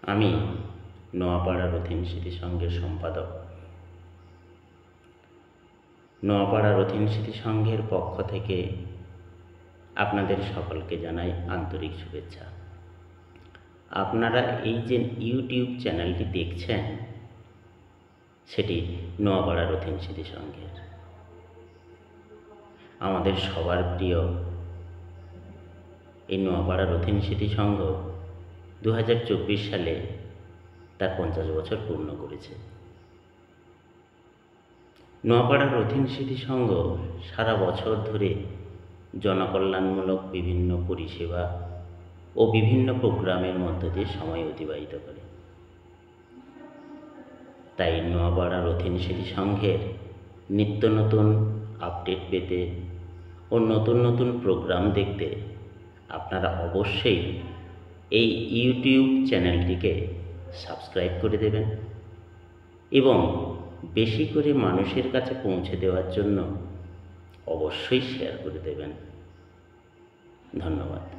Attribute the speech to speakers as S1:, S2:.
S1: আমি নোয়াপাড়া রথিন স্মৃতি সংঘের সম্পাদক। নোয়াপাড়া রথিন স্মৃতি সংঘের পক্ষ থেকে আপনাদের সকলকে জানাই আন্তরিক শুভেচ্ছা। আপনারা এই যে ইউটিউব চ্যানেলটি দেখছেন সেটি নোয়াপাড়া রথিন স্মৃতি সংঘের। আমাদের সবার প্রিয় এই নোয়াপাড়া রথিন স্মৃতি সংঘ 2024 সালে তার 50 বছর পূর্ণ করেছে। নোয়াপাড়া রথিন স্মৃতি সংঘ সারা বছর ধরে জনকল্যাণমূলক বিভিন্ন পরিষেবা ও বিভিন্ন প্রোগ্রামের মধ্য দিয়ে সময় অতিবাহিত করে। তাই নোয়াপাড়া রথিন স্মৃতি সংঘের নিত্য নতুন আপডেট পেতে ও নতুন নতুন প্রোগ্রাম দেখতে আপনারা অবশ্যই এই ইউটিউব চ্যানেলটিকে সাবস্ক্রাইব করে দেবেন এবং বেশি করে মানুষের কাছে পৌঁছে দেওয়ার জন্য অবশ্যই শেয়ার করে দেবেন। ধন্যবাদ।